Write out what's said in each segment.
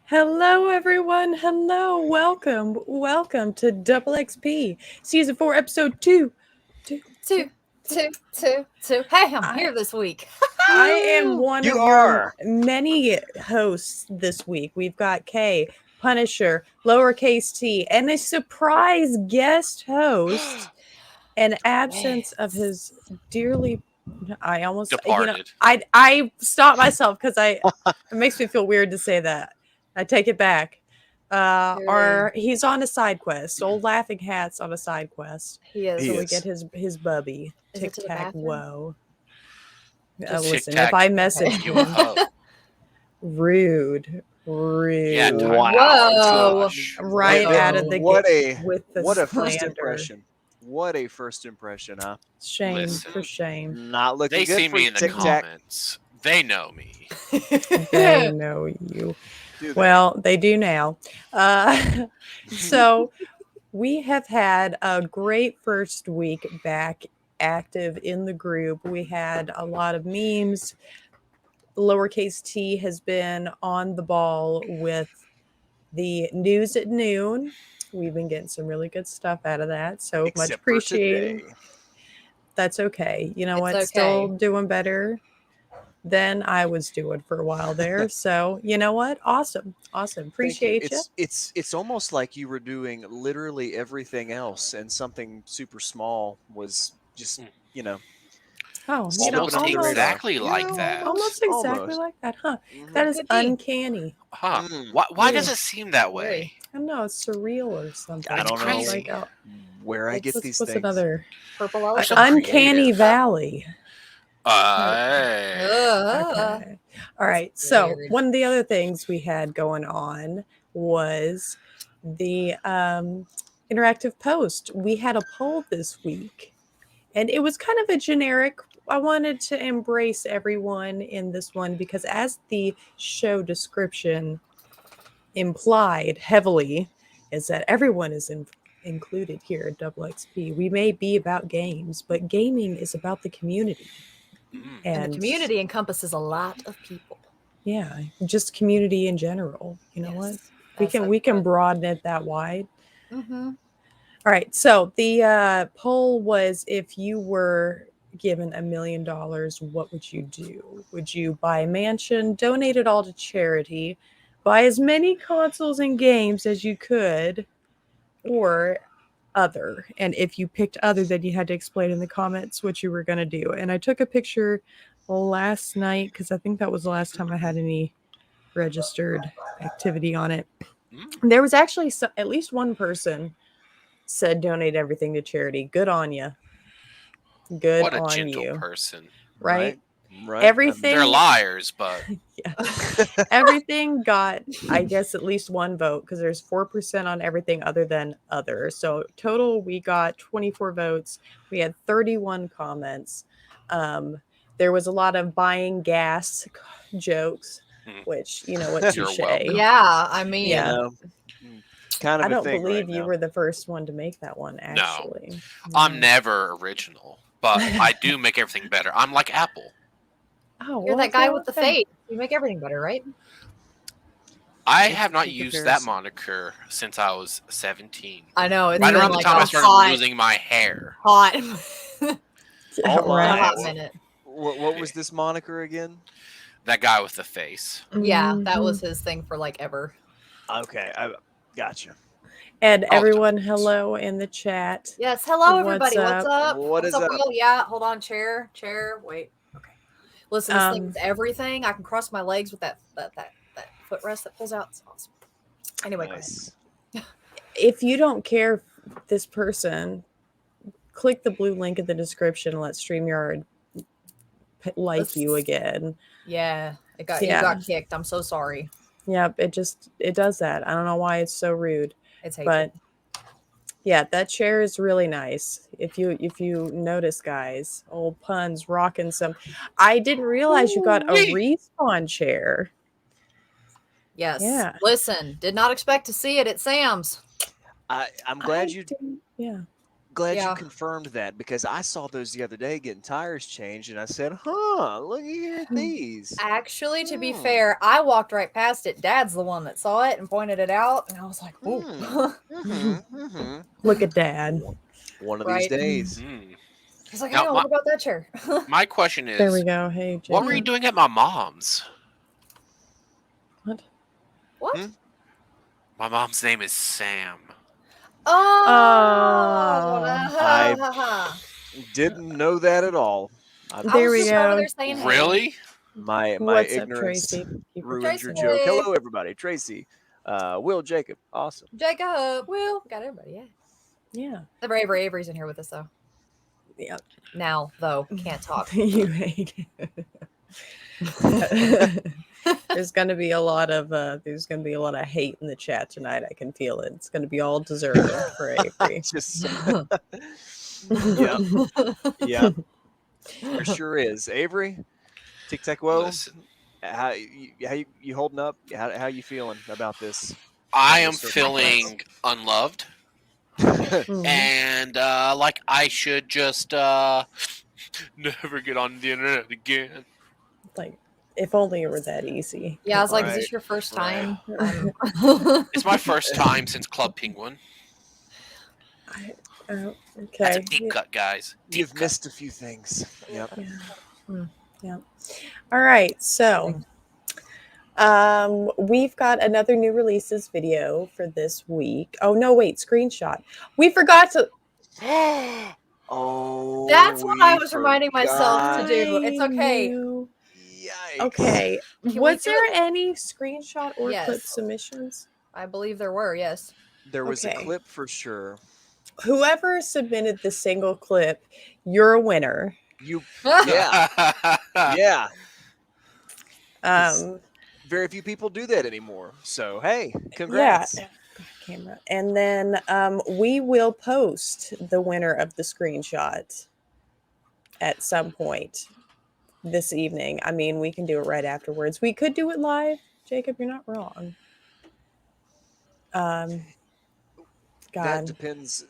Hello, everyone. Hello. Welcome to DoubleXP Season 4, Episode 2. Two. Hey, I'm here this week. I am one You of are. your many hosts this week. We've got Kay, Punisher, lowercase t, and a surprise guest host. An absence of his dearly... I almost... Departed. I stopped myself because it makes me feel weird to say that. I take it back. He's on a side quest. Old Laughing Hat's on a side quest. He is. So we get his bubby. Is it to Tic the Tac bathroom? Whoa. Tic-tac. Listen, if I message You you, a hug. rude. Yeah, Whoa. Right Whoa. out of the What gate a with the what a first slander. impression. What a first impression, huh? Shame Listen. for shame. Not looking They good see for me in the Tic Tac. comments. They know me. They know you. Do they? Well, they do now. So we have had a great first week back active in the group. We had a lot of memes. Lowercase t has been on the ball with the news at noon. We've been getting some really good stuff out of that. So much Except for appreciated. today. That's okay. You know It's what? Still doing better than I was doing for a while there. So you know what? Awesome. Appreciate you. It's almost like you were doing literally everything else, and something super small was just Oh, Almost exactly like that. Almost exactly Almost. like that, huh? Mhm. That is Could be. uncanny. Huh. Mm. Why does Yeah. it seem that way? I don't know. It's surreal or something. I don't know. crazy. Like, Where I get these what's things. another? Purple Like elephant. Uncanny creative. Valley. Hey. Okay. All right. So Weird. one of the other things we had going on was the interactive post. We had a poll this week, and it was kind of a generic. I wanted to embrace everyone in this one because, as the show description implied heavily, is that everyone is included here at Double XP. We may be about games, but gaming is about the community. Mm. And the community encompasses a lot of people. Yeah, just community in general. You know what? We can broaden it that wide. Mm-hmm. All right. So the poll was, if you were given $1 million, what would you do? Would you buy a mansion, donate it all to charity, buy as many consoles and games as you could, or other? And if you picked other, then you had to explain in the comments what you were going to do. And I took a picture last night because I think that was the last time I had any registered activity on it. There was actually at least one person said donate everything to charity. Good on you. Good What a on gentle you. person. Right? Right. Everything. They're liars, but Yeah. Everything got, I guess, at least one vote because there's 4% on everything other than other. So total, we got 24 votes. We had 31 comments. There was a lot of buying gas jokes, which, you know what, You're touche. welcome. Yeah, I mean, Yeah. Kind of I don't a thing believe right you now. were the first one to make that one, actually. I'm never original, but I do make everything better. I'm like Apple. Oh, you're well, that guy so, with the okay. face. You make everything better, right? I have not in used that comparison. moniker since I was 17. I know. It's Right been around the like time a I started hot, losing my hair. hot, All Right. a right. hot minute. What was this moniker again? That guy with the face. Yeah, that Mhm. was his thing for like ever. Okay, I gotcha. And Oh, everyone, thanks. hello in the chat. Yes. Hello, What's everybody. What's up? up? What is What's up? Will? Yeah. Hold on. Chair. Wait. Okay. Listen, this thing is everything. I can cross my legs with that footrest that pulls out. It's awesome. Anyway, Nice. If you don't care, this person click the blue link in the description and let StreamYard like you again. Yeah, you Yeah. got kicked. I'm so sorry. Yep, it does that. I don't know why it's so rude. It's hatred. But yeah, that chair is really nice. If you notice, guys, old puns rocking some. I didn't realize you got a respawn chair. Yes. Yeah. Listen, did not expect to see it at Sam's. I'm glad you Yeah. you confirmed that, because I saw those the other day getting tires changed, and I said, "Huh, look here at these." Actually, to be fair, I walked right past it. Dad's the one that saw it and pointed it out, and I was like, "Ooh." Look at Dad. One of these days. He's like, Now, "Hey, what about that chair?" My question is, There we go. Hey, Jacob. what were you doing at my mom's? What? What? My mom's name is Sam. Oh, I didn't know that at all. There we go. Really? My What's up, ignorance Tracy? ruined your joke. Hello, everybody. Tracy, Will, Jacob, awesome. Jacob, Will, got everybody. Yeah. Yeah. The braver Avery's in here with us though. Yeah. Now though, can't talk. You hate There's gonna be a lot of hate in the chat tonight. I can feel it. It's gonna be all deserved for Avery. Yep. There sure is. Avery, Tic Tac Woe, how you holding up? How you feeling about this? I am feeling unloved, and like I should just never get on the internet again. Like, if only it were that easy. Yeah, I was like, is this your first time? It's my first time since Club Penguin. Okay. That's a deep cut, guys. You've missed a few things. Yep. Yeah. All right. So, we've got another new releases video for this week. Oh no, wait, screenshot. We forgot to. Oh, that's what I was reminding myself to do. It's okay. Yikes. Okay. Was there any screenshot or clip submissions? I believe there were. Yes. There was a clip for sure. Whoever submitted the single clip, you're a winner. Yeah. Yeah. Very few people do that anymore. So hey, congrats. Yeah. Camera. And then we will post the winner of the screenshot at some point this evening. I mean, we can do it right afterwards. We could do it live. Jacob, you're not wrong. That depends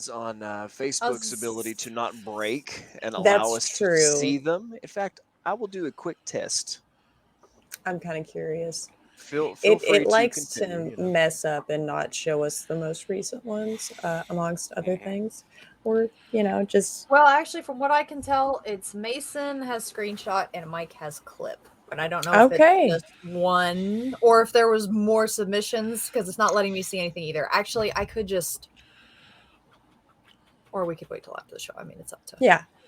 on Facebook's ability to not break and allow us to see them. In fact, I will do a quick test. I'm kind of curious. Feel free it likes to continue, to mess up and not show us the most recent ones, amongst other things, or just. Well, actually, from what I can tell, it's Mason has screenshot and Mike has clip, but I don't know if it's just one or if there was more submissions because it's not letting me see anything either. Actually, I could just, or we could wait till after the show. I mean, it's up to.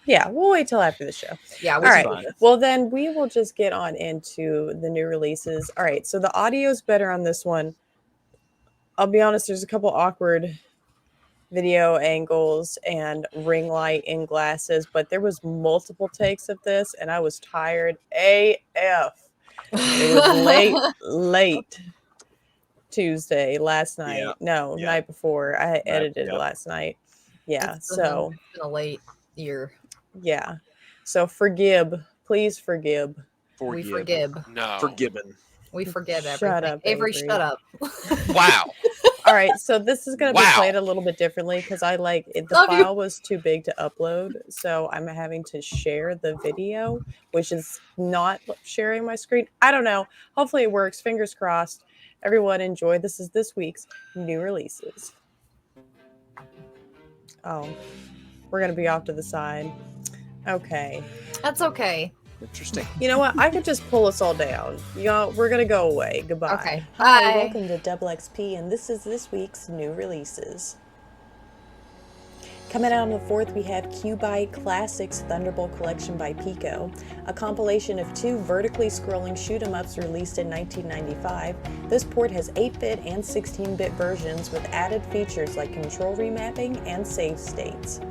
Yeah, we'll wait till after the show. Yeah. All right. Well, then we will just get on into the new releases. All right. So the audio's better on this one. I'll be honest, there's a couple awkward video angles and ring light in glasses, but there was multiple takes of this and I was tired AF. It was late Tuesday last night. Night before. I edited it last night. Yeah. It's been a late year. Yeah. So please forgive. We forgive. No. Forgiven. We forgive everything. Shut up, Avery, shut up. Wow. All right, so this is going to be played a little bit differently because the file was too big to upload, so I'm having to share the video, which is not sharing my screen. I don't know. Hopefully it works. Fingers crossed. Everyone enjoy. This is this week's new releases. Oh, we're going to be off to the side. Okay. That's okay. Interesting. You know what? I could just pull us all down. We're going to go away. Goodbye. Okay. Hi, welcome to DoubleXP, and this is this week's new releases. Coming out on the 4th, we have Cubite Classics Thunderbolt Collection by Pico, a compilation of 2 vertically scrolling shoot-'em-ups released in 1995. This port has 8-bit and 16-bit versions with added features like control remapping and save states.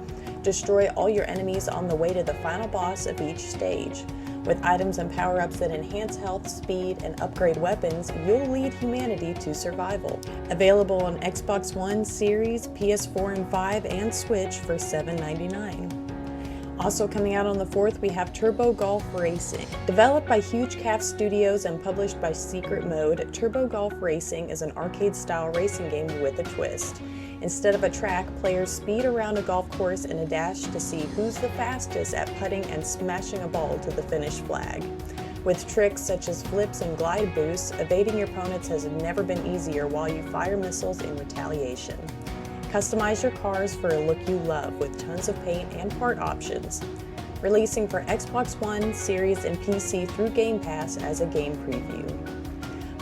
Destroy all your enemies on the way to the final boss of each stage. With items and power-ups that enhance health, speed, and upgrade weapons, you'll lead humanity to survival. Available on Xbox One, Series, PS4 and 5, and Switch for $7.99. Also coming out on the 4th, we have Turbo Golf Racing. Developed by Huge Calf Studios and published by Secret Mode, Turbo Golf Racing is an arcade-style racing game with a twist. Instead of a track, players speed around a golf course in a dash to see who's the fastest at putting and smashing a ball to the finish flag. With tricks such as flips and glide boosts, evading your opponents has never been easier while you fire missiles in retaliation. Customize your cars for a look you love with tons of paint and part options. Releasing for Xbox One, Series, and PC through Game Pass as a game preview.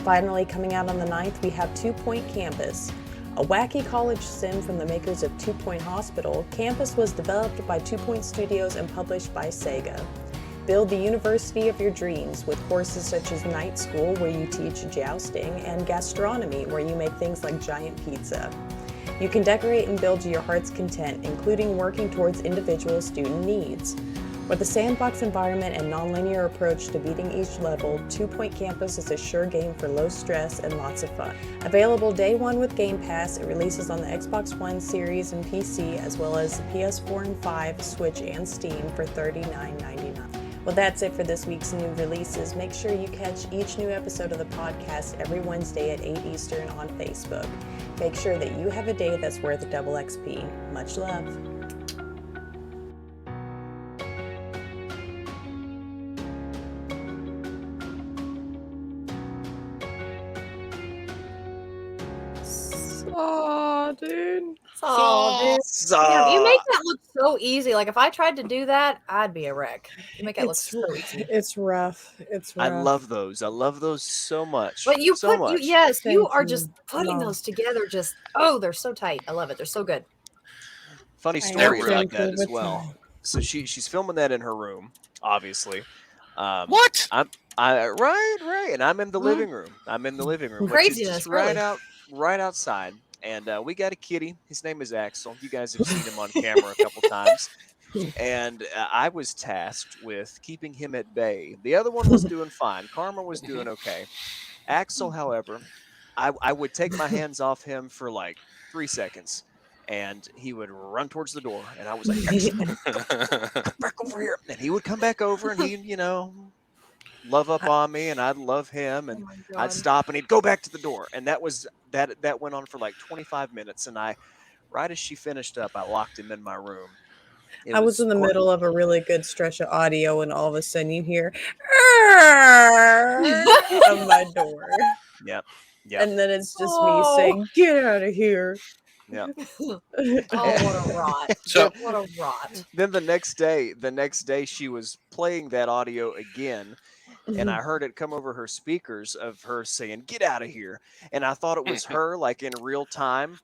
Finally, coming out on the 9th, we have 2 Point Campus. A wacky college sim from the makers of 2 Point Hospital, Campus was developed by 2 Point Studios and published by Sega. Build the university of your dreams with courses such as Night School, where you teach jousting, and Gastronomy, where you make things like giant pizza. You can decorate and build to your heart's content, including working towards individual student needs. With a sandbox environment and non-linear approach to beating each level, 2 Point Campus is a sure game for low stress and lots of fun. Available day one with Game Pass, it releases on the Xbox One, Series, and PC, as well as the PS4 and 5, Switch, and Steam for $39.99. Well, that's it for this week's new releases. Make sure you catch each new episode of the podcast every Wednesday at 8 Eastern on Facebook. Make sure that you have a day that's worth double XP. Much love. Oh, dude. Oh, dude. Yeah, you make that look so easy. Like, if I tried to do that, I'd be a wreck. You make that look so easy. It's rough. It's rough. I love those. I love those so much. But you so much. You are just putting those together. Just, they're so tight. I love it. They're so good. Funny story like that as well. So she's filming that in her room, obviously. What? Right, and I'm in the living room. Which is just right outside. And we got a kitty. His name is Axel. You guys have seen him on camera a couple times. And I was tasked with keeping him at bay. The other one was doing fine. Karma was doing okay. Axel, however, I would take my hands off him for like 3 seconds, and he would run towards the door. And I was like, Axel, come back over here. And he would come back over, and he'd, love up on me, and I'd love him, and I'd stop, and he'd go back to the door. And that went on for like 25 minutes. And right as she finished up, I locked him in my room. I was in the middle of a really good stretch of audio, and all of a sudden you hear of my door. Yep. And then it's just me saying, "Get out of here." Yeah. What a rot. What a rot. Then the next day she was playing that audio again, and I heard it come over her speakers of her saying, "Get out of here." And I thought it was her, like in real time.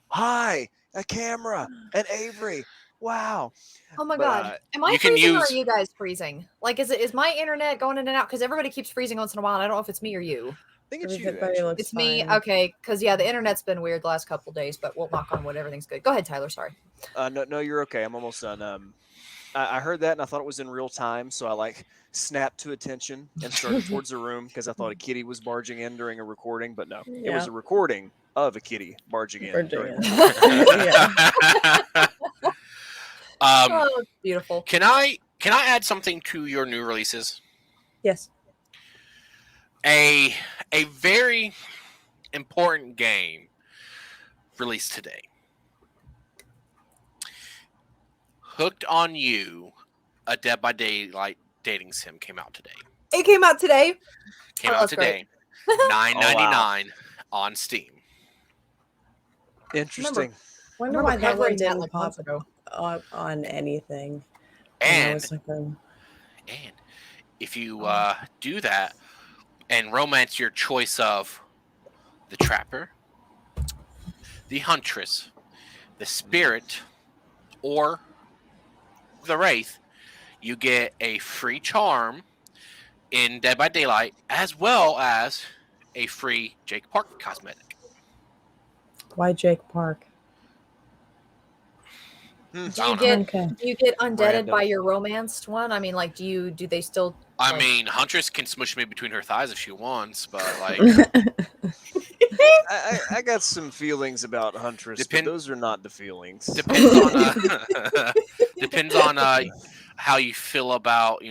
Hi, a camera, and Avery. Wow. Oh my God. Am I freezing or are you guys freezing? Like, is my internet going in and out? Because everybody keeps freezing once in a while, and I don't know if it's me or you. I think it's you. It's me. Okay. Because, the internet's been weird the last couple of days, but we'll knock on wood. Everything's good. Go ahead, Tyler. Sorry. No, you're okay. I'm almost done. I heard that, and I thought it was in real time, so I snapped to attention and started towards the room because I thought a kitty was barging in during a recording, but no, it was a recording of a kitty barging in. Beautiful. Can I add something to your new releases? Yes. A very important game released today. Hooked on You, a Dead by Daylight dating sim came out today. It came out today? Came out today. $9.99 on Steam. Interesting. I wonder why that one didn't pop on anything. And if you do that and romance your choice of the Trapper, the Huntress, the Spirit, or the Wraith, you get a free charm in Dead by Daylight, as well as a free Jake Park cosmetic. Why Jake Park? Do you get undeaded by your romanced one? I mean, like, do they still? I mean, Huntress can smush me between her thighs if she wants, but like, I got some feelings about Huntress, but those are not the feelings. Depends on how you feel about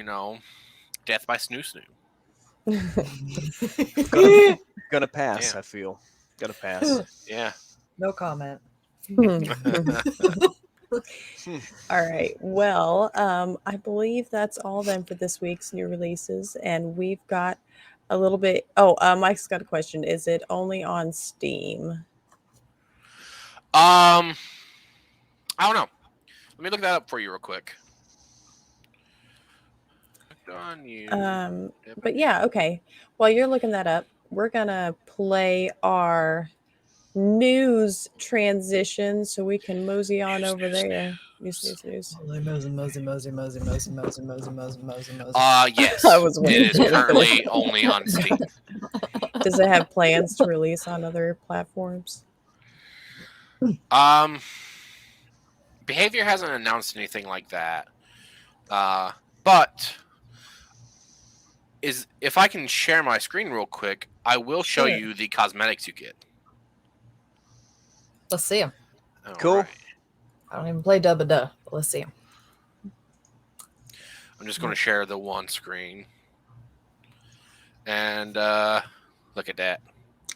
death by snoo snoo. Gonna pass. Yeah. I feel gonna pass. Yeah. No comment. All right. Well, I believe that's all then for this week's new releases, and we've got a little bit. Oh, Mike's got a question. Is it only on Steam? I don't know. Let me look that up for you real quick. But yeah, okay. While you're looking that up, we're gonna play our news transition so we can mosey on over there. News. Yes. Yes. It is currently only on Steam. Does it have plans to release on other platforms? Behavior hasn't announced anything like that. But if I can share my screen real quick, I will show you the cosmetics you get. Let's see them. Cool. Right. I don't even play Dubba Duh, but let's see them. I'm just going to share the one screen. And look at that.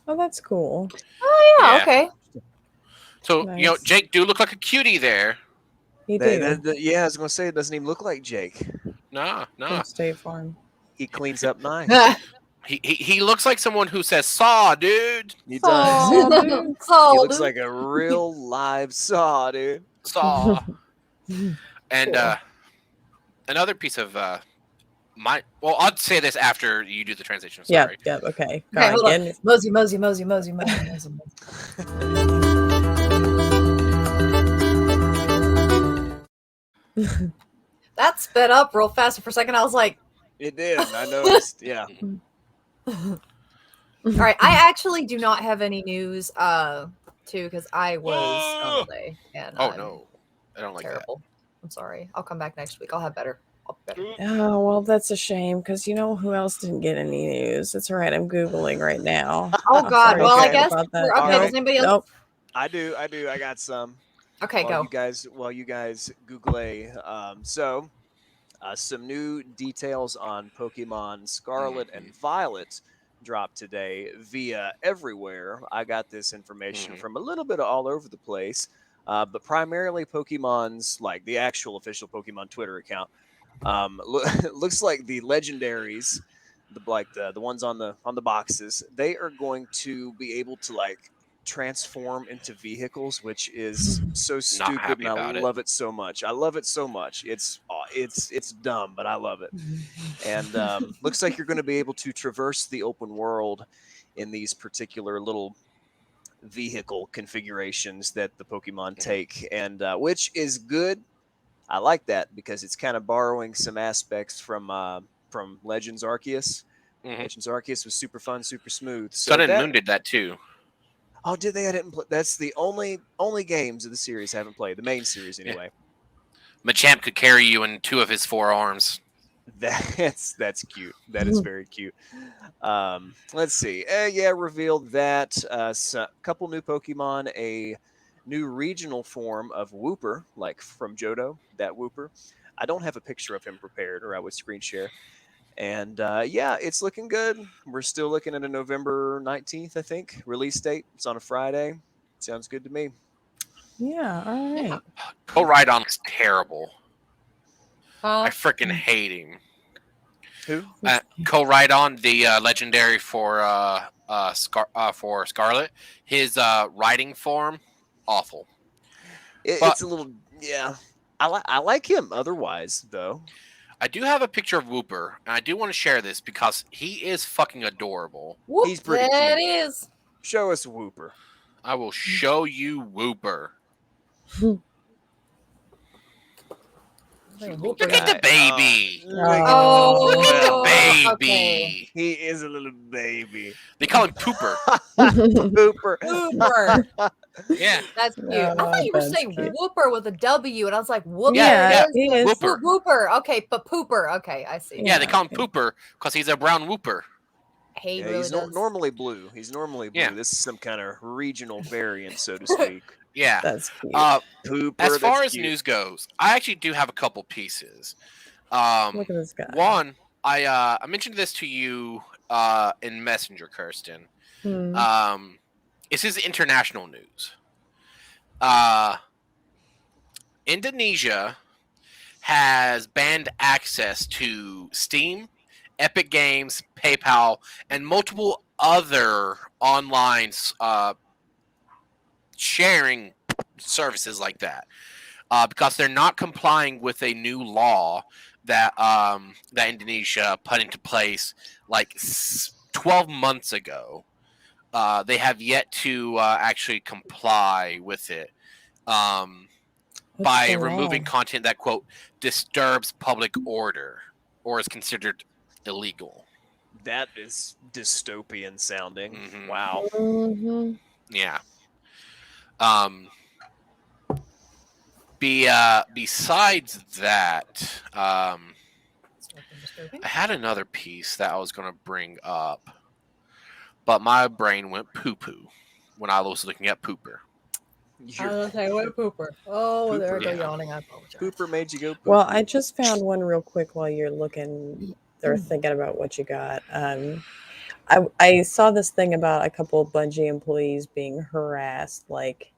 Oh, that's cool. Oh, yeah. Okay. So, nice. Jake do look like a cutie there. He did. Yeah, I was going to say, it doesn't even look like Jake. No. State Farm. He cleans up nice. He looks like someone who says "saw, dude." He does. Dude. Saw, he looks like a real live saw, dude. Saw. And cool. Another piece of I'll say this after you do the transition. Sorry. Yep. Okay. Hold on. Mosey. That sped up real fast. For a second, I was like, it did. I noticed. Yeah. All right. I actually do not have any news, too, because I was on holiday. And no, I don't like terrible. that. I'm sorry. I'll come back next week. I'll have better. Oh, well, that's a shame because you know who else didn't get any news? It's all right. I'm Googling right now. Oh, God. Well, I guess. Okay. Does anybody else? Nope. I do. I got some. Okay, go. While you guys Google some new details on Pokemon Scarlet and Violet dropped today via everywhere. I got this information from a little bit of all over the place, but primarily Pokemon's, like the actual official Pokemon Twitter account. Looks like the legendaries, the ones on the boxes, they are going to be able to transform into vehicles, which is so stupid, and I love it so much. I love it so much. It's dumb, but I love it. And looks like you're going to be able to traverse the open world in these particular little vehicle configurations that the Pokemon take, and which is good. I like that because it's kind of borrowing some aspects from Legends Arceus. Legends Arceus was super fun, super smooth. Sun and Moon did that too. Oh, did they? I didn't play. That's the only games of the series I haven't played. The main series, anyway. Yeah. Machamp could carry you in 2 of his 4 arms. That's cute. That is very cute. Let's see. Revealed that a couple new Pokemon, a new regional form of Wooper, like from Johto, that Wooper. I don't have a picture of him prepared, or I would screen share. And it's looking good. We're still looking at a November 19th, I think, release date. It's on a Friday. Sounds good to me. Yeah, all right. Koraidon's terrible. I freaking hate him. Who? Koraidon, the legendary for Scarlet. His riding form, awful. It's a little, yeah. I like him otherwise, though. I do have a picture of Wooper, and I do want to share this because he is fucking adorable. He's pretty cute. That is. Show us Wooper. I will show you Wooper. Look at the baby. Look at the baby. Okay. He is a little baby. They call him Pooper. Pooper. Pooper. Yeah, That's cute. I thought you were saying cute. whooper with a W, and I was like, whooper. Yeah, he is. Whooper. Whooper. Okay, but pooper. Okay, I see. Yeah, they call him Pooper because he's a brown whooper. He Yeah, really he's does. normally blue. He's normally blue. Yeah. This is some kind of regional variant, so to speak. Yeah. That's cute. Pooper, As far that's as cute. news goes, I actually do have a couple pieces. Look at this guy. One, I mentioned this to you in Messenger, Kirsten. This is international news. Indonesia has banned access to Steam, Epic Games, PayPal, and multiple other online sharing services like that because they're not complying with a new law that that Indonesia put into place like 12 months ago. They have yet to actually comply with it by removing content that, quote, disturbs public order or is considered illegal. That is dystopian sounding. Mm-hmm. Wow. Mm-hmm. Yeah. Besides that, I had another piece that I was going to bring up, but my brain went poo-poo when I was looking at Pooper. I was going to say, what pooper? Oh, Pooper, there I go yeah. yawning. I apologize. Pooper made you go poop. Well, I just found one real quick while you're looking or thinking about what you got. I saw this thing about a couple of Bungie employees being harassed, like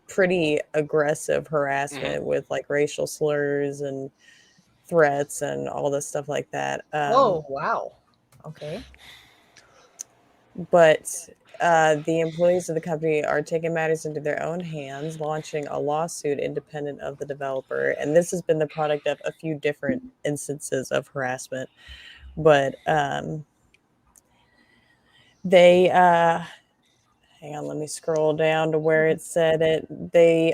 pretty aggressive harassment with like racial slurs and threats and all this stuff like that. Oh, wow. Okay. But the employees of the company are taking matters into their own hands, launching a lawsuit independent of the developer. And this has been the product of a few different instances of harassment. But they, hang on, let me scroll down to where it said it.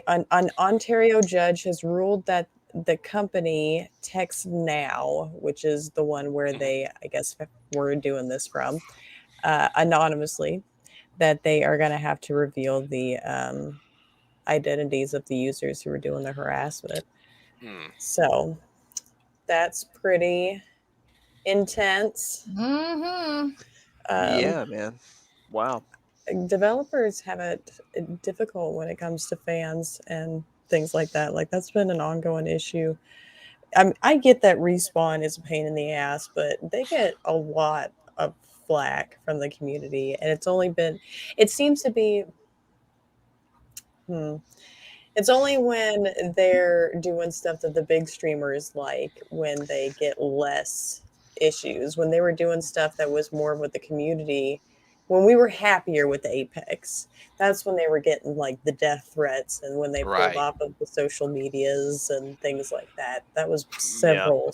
An Ontario judge has ruled that the company Text Now, which is the one where they, I guess, were doing this from, anonymously, that they are going to have to reveal the identities of the users who were doing the harassment. So that's pretty intense. Yeah, man. Wow. Developers have it difficult when it comes to fans and things like that. Like, that's been an ongoing issue. I get that Respawn is a pain in the ass, but they get a lot of flack from the community, and it seems to be it's only when they're doing stuff that the big streamers like when they get less issues. When they were doing stuff that was more with the community, when we were happier with the Apex, that's when they were getting like the death threats, and when they pulled off of the social medias and things like that. That was several.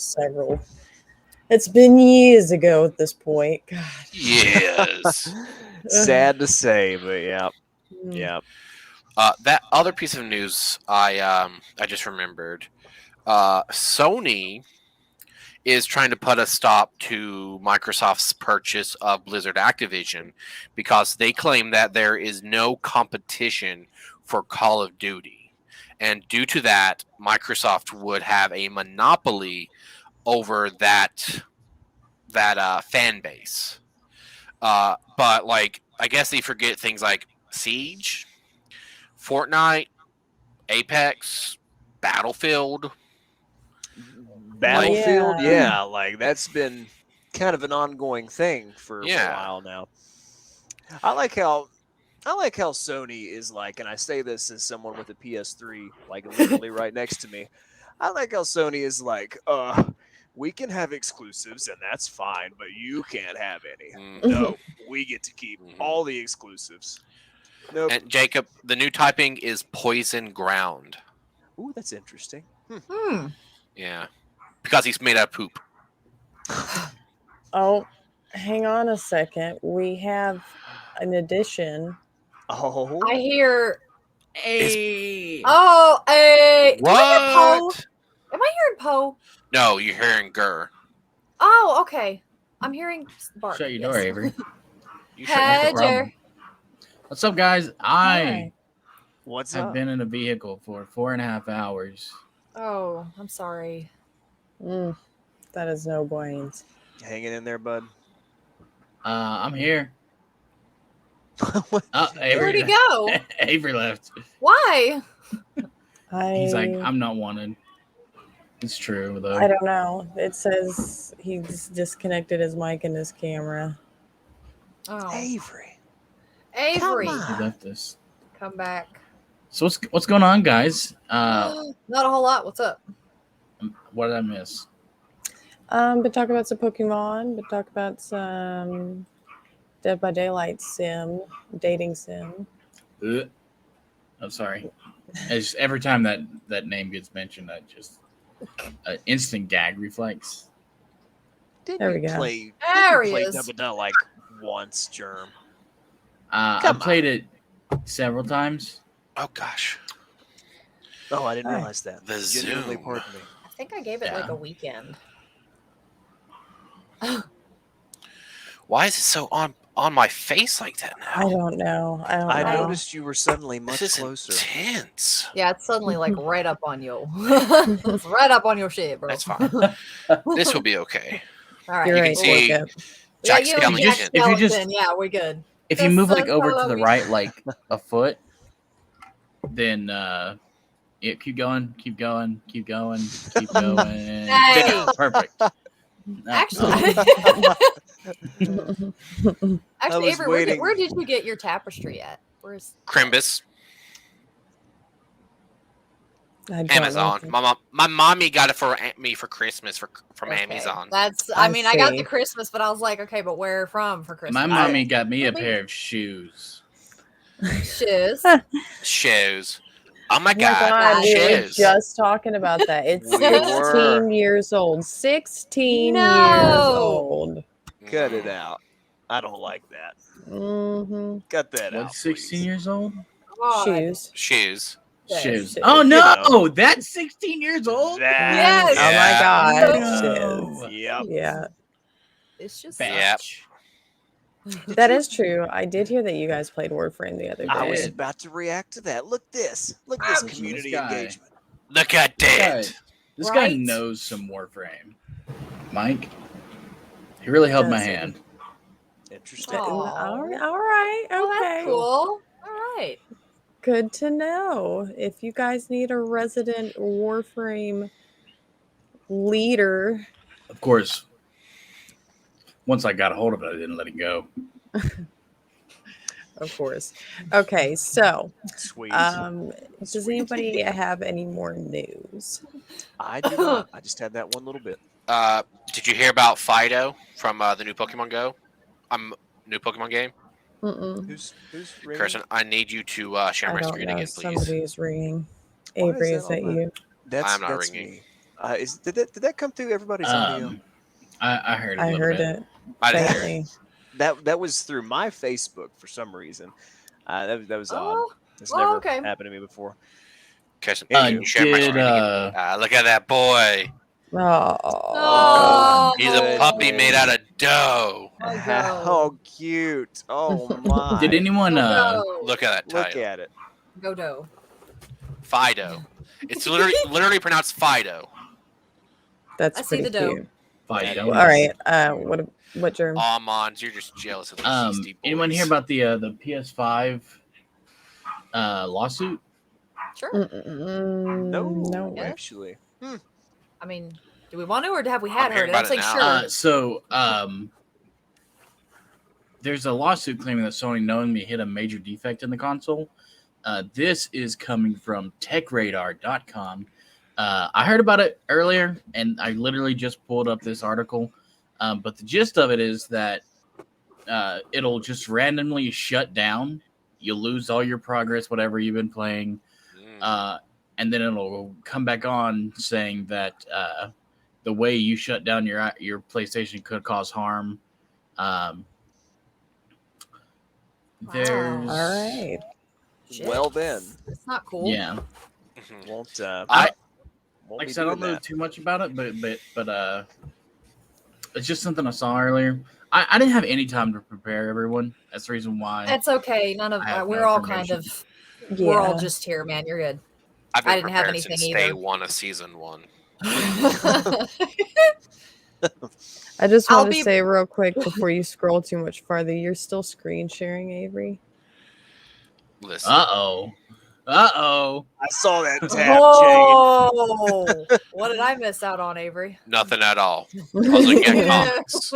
It's been years ago at this point. God. Yes. Sad to say, but yeah. Yeah. That other piece of news I just remembered. Sony is trying to put a stop to Microsoft's purchase of Blizzard Activision because they claim that there is no competition for Call of Duty. And due to that, Microsoft would have a monopoly over that fan base. But like, I guess they forget things like Siege, Fortnite, Apex, Battlefield. Yeah, like that's been kind of an ongoing thing for a while now. I like how Sony is like, and I say this as someone with a PS3 like literally right next to me. I like how Sony is like, we can have exclusives and that's fine, but you can't have any. No, we get to keep all the exclusives. Nope. And Jacob, the new typing is Poison Ground. Ooh, that's interesting. Yeah, because he's made out of poop. Oh, hang on a second. We have an addition. Oh, I hear a. What? Am I hearing Poe? No, you're hearing Gur. Oh, okay. I'm hearing Bart. Shut your door, Avery. You should have Hedger. problem. What's up, guys? I What's have up? been in a vehicle for 4.5 hours. Oh, I'm sorry. That is no brains. Hanging in there, bud. I'm here. Where'd he go? Avery left. Why? He's like, I'm not wanted. It's true, though. I don't know. It says he's disconnected his mic and his camera. Oh, Avery. Avery, He left us. come back. So what's going on, guys? Not a whole lot. What's up? What did I miss? But talk about some Pokemon. But talk about some Dead by Daylight sim, dating sim. I'm sorry. It's just, every time that name gets mentioned, I just instant gag reflex. There we go. There he play is. Dead by Daylight once, Germ. I played it several times. Oh gosh. Oh, I didn't Hi. realize that. The Genuinely, Zoom. pardon me. I think I gave it like Yeah. a weekend. Why is it so on my face like that now? I don't know. I know. noticed you were suddenly much This is closer. intense. Yeah, it's suddenly like right up on you. It's right up on your shit, bro. That's fine. This will be okay. All right. You're You right. can see Look up. Yeah, Jack you and Jack Skellington. If you just- Skellington, yeah, we're good. If you This move like is over to so the lovely. right, like a foot, then keep going, keep going, keep going, keep going. Hey. There, perfect. Actually, was Avery, waiting. where did you get your tapestry at? Where's Crimbus, I don't Amazon. know. My mommy got it for me for Christmas from okay. Amazon. That's. I I mean, I got the see. Christmas, but I was like, okay, but where from for Christmas? My mommy got me a pair of shoes. Shoes. Shows. Oh my Oh my god. God, we were Shows. just talking about that. It's We 16 were. years old. 16 No. years old. Cut it out. I don't like that. Mm-hmm. Cut that out. What's 16 please. years old? God. Shoes. Shoes. Yes. Shoes. Shoes. Oh You no, know. that's 16 years old. That, Yes. Oh my God. No. Shoes. Yep. Yeah, It's just. Yep. that is true. I did hear that you guys played Warframe the other day. I was did. about to react to that. Look this. Look at this Listen to community this guy. engagement. Look at that. This guy Right? knows some Warframe. Mike, he really held my Does he? hand. Interesting. Oh. All right. Oh, Okay. that's cool. All right. Good to know. If you guys need a resident Warframe leader, Of course, once I got a hold of it, I didn't let it go. of course. Okay, so Sweet. does Sweet. anybody have any more news? I do not. I just had that one little bit. Did you hear about Fido from the new Pokemon Go? New Pokemon game. Mm-mm. Who's ringing? Kirsten, I need you to share I my don't screen know. again, please. Somebody is ringing. Why is Avery, that is that on my- you? That's not that's ringing. me. Did that come through everybody's audio? I heard. I heard it I didn't hear it. faintly. That was through my Facebook for some reason. That was odd. Oh, It's oh, never okay. happened to me before. Kirsten, Uh, can you share my did, screen again? Look at that boy. Oh, He's a puppy made out of dough. Oh, How cute! Oh my! Did anyone? Go. Look at that look title. at it? Go do. Fido. It's literally pronounced Fido. that's I see pretty the dough. cute. Fight. All right. What germ? Aw, Mons, you're just jealous of the Beastie Boys. Anyone hear about the PS5 lawsuit? Sure. No, Yeah. actually. I mean, do we want to, or have we had I'm heard hearing it? I was about like, it sure. So there's a lawsuit claiming that Sony knowingly hit a major defect in the console. This is coming from TechRadar.com. I heard about it earlier, and I literally just pulled up this article. But the gist of it is that it'll just randomly shut down. You'll lose all your progress, whatever you've been playing. And then it'll come back on saying that the way you shut down your PlayStation could cause harm. There's All right. Shit. Well then, It's not cool. yeah. won't I won't like I be said, I don't doing know that. too much about it, but it's just something I saw earlier. I didn't have any time to prepare everyone. That's the reason why. That's okay. None of we're all kind of we're all just here, man. You're good. I didn't have anything since either. Day one of season 1. I just want to say real quick before you scroll too much farther, you're still screen sharing, Avery. Listen. Uh-oh. I saw that tab, Oh, what did I miss out on, Avery? Nothing at all. I was looking at comics.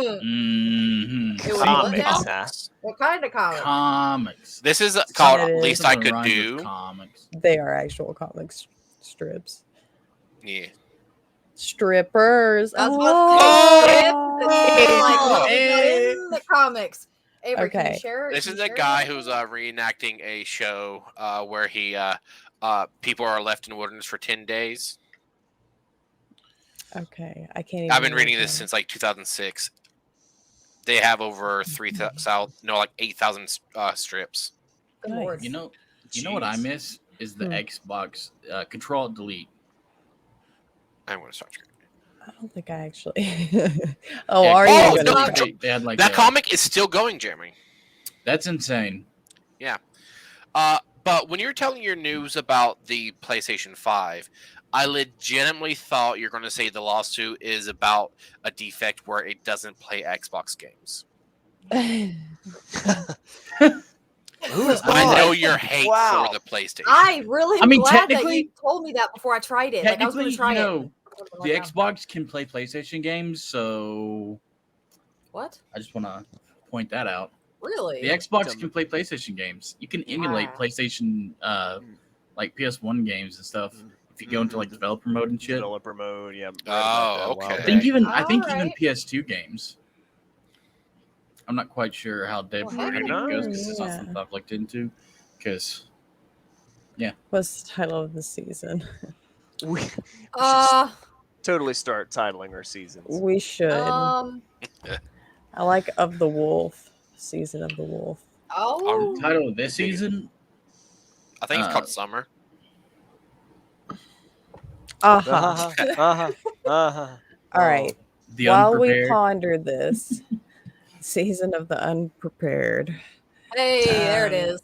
Comics. What kind of comics? Comics. This is called Least I Could Do. Comics. They are actual comics strips. Yeah. Strippers. In the comics. Avery, can you share? This is a guy who's reenacting a show where he people are left in the wilderness for 10 days. Okay, I can't even. I've been reading this since like 2006. They have over 8,000 strips. You know what I miss is the Xbox Control Delete. I'm going to start screen. I don't think I actually. Are you? They had like that comic is still going, Jeremy. That's insane. Yeah. But when you're telling your news about the PlayStation 5, I legitimately thought you're going to say the lawsuit is about a defect where it doesn't play Xbox games. I know your hate for the PlayStation. I really glad that you told me that before I tried it. Like I was going to try it. The Xbox can play PlayStation games, so what? I just want to point that out. Really? The Xbox can play PlayStation games. You can emulate PlayStation, like PS1 games and stuff. If you go into like developer mode and shit. Developer mode, yeah. Oh, okay. I think even PS2 games. I'm not quite sure how dev goes because it's not something I've looked into. Because, what's the title of the season? We should totally start titling our seasons. We should. I like Of the Wolf. Season of the Wolf. Oh. The title of this season? I think it's called Summer. All right. While we ponder this, Season of the Unprepared. Hey, there it is.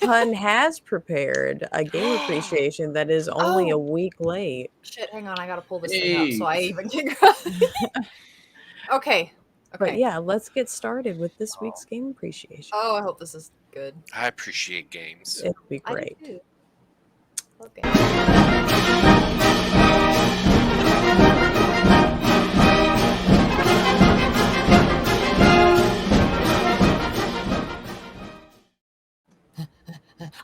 Pun has prepared a game appreciation that is only a week late. Shit, hang on. I got to pull this thing up so I even can. Okay. But yeah, let's get started with this week's game appreciation. Oh, I hope this is good. I appreciate games. It'll be great. I do too. Okay.